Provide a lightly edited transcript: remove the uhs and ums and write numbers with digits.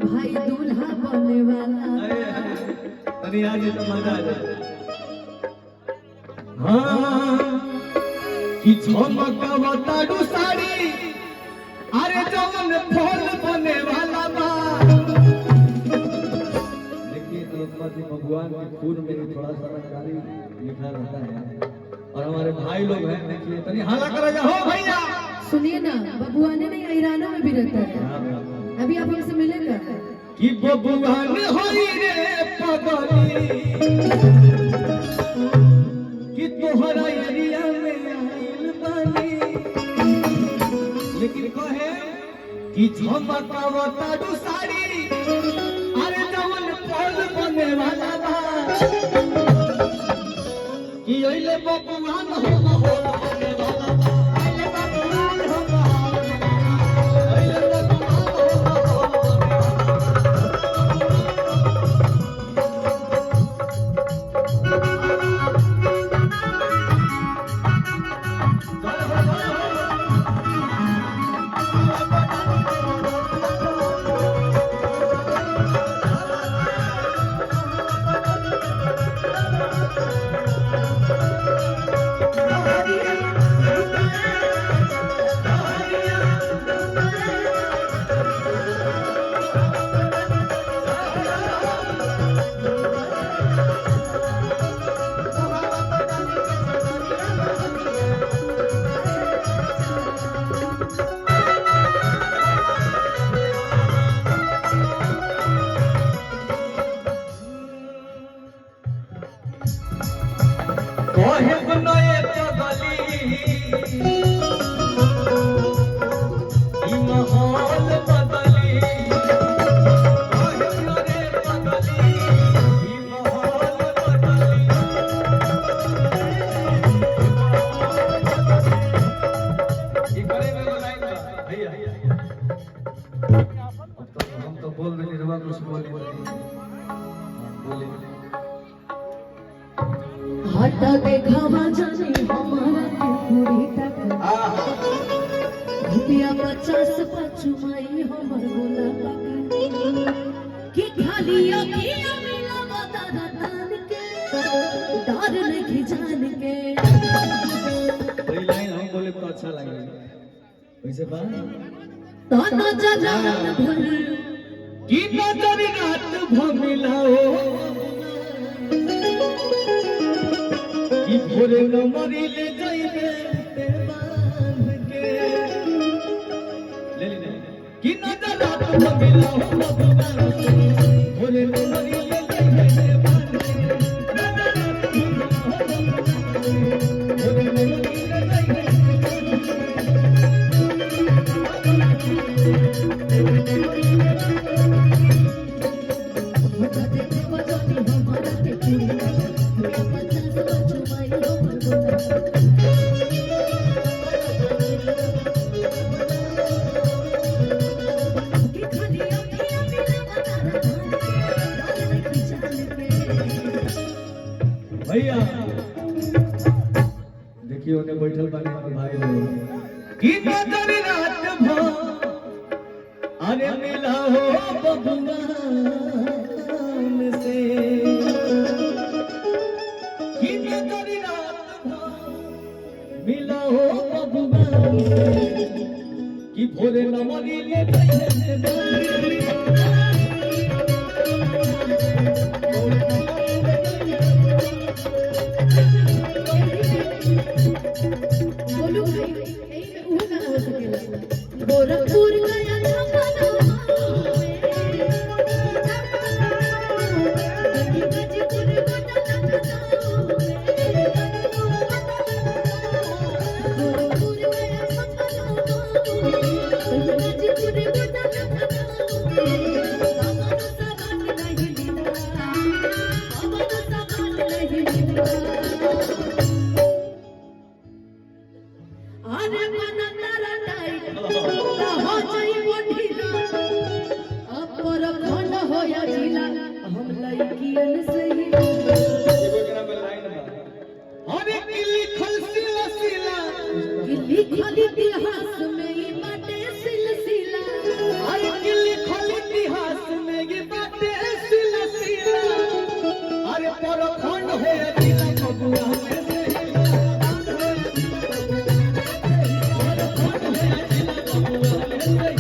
भाई दूल्हा बनने वाला। अरे आज तो मजा आ जाए। हाँ कि झमकवता डू साड़ी अरे जवन फल बने वाला बा। देखिए द्रौपदी भगवान के खून में थोड़ा सा रंगारी लिखा रहता है और हमारे भाई लोग हैं देखिए तनी हाला करेगा हो भैया। सुनिए ना बबुआने नहीं ईरानों में भी रहता है। अभी आप हमसे मिलेगा कि बबुआन होई रे पगली कि तोहरा एरिया में आइल बानी लेकिन कहे कि झमकवता डू साड़ी अरे जवन फल बने वाला बा कि ओइले बबुआन हो माहौल बने वाला बा। ओइले बबुआन हो माहौल ओइले बबुआन हो माहौल हटा देखावा जाने हमारा के पूरी तक रुपया 50 पचुमाई हमर बोला कि खाली अखिया मिला बता तान के डर नहीं जान के। वही लाइन हम बोले तो अच्छा लगेगा वैसे बात ताना जान भर कि नजर रात भमिलाओ कि भोरे न मरी ले जाइबे ते बांध के ले ले कि नजर रात भमिलाओ भोरे न मरी ले जाइबे ते बांध के नजर रात भमिलाओ भोरे न मरी ले जाइबे भैया देखिए उन्हें बैठल बानी हमारे भाई लोग कि नजर रात भो अरे मिला हो बबुआन से कि नजर रात भो मिला हो बबुआन से कि भोरे न मरी ले जाइए गोरखपुर गया लिखल इतिहास में बाटे सिलसिला, लिखल इतिहास पूरे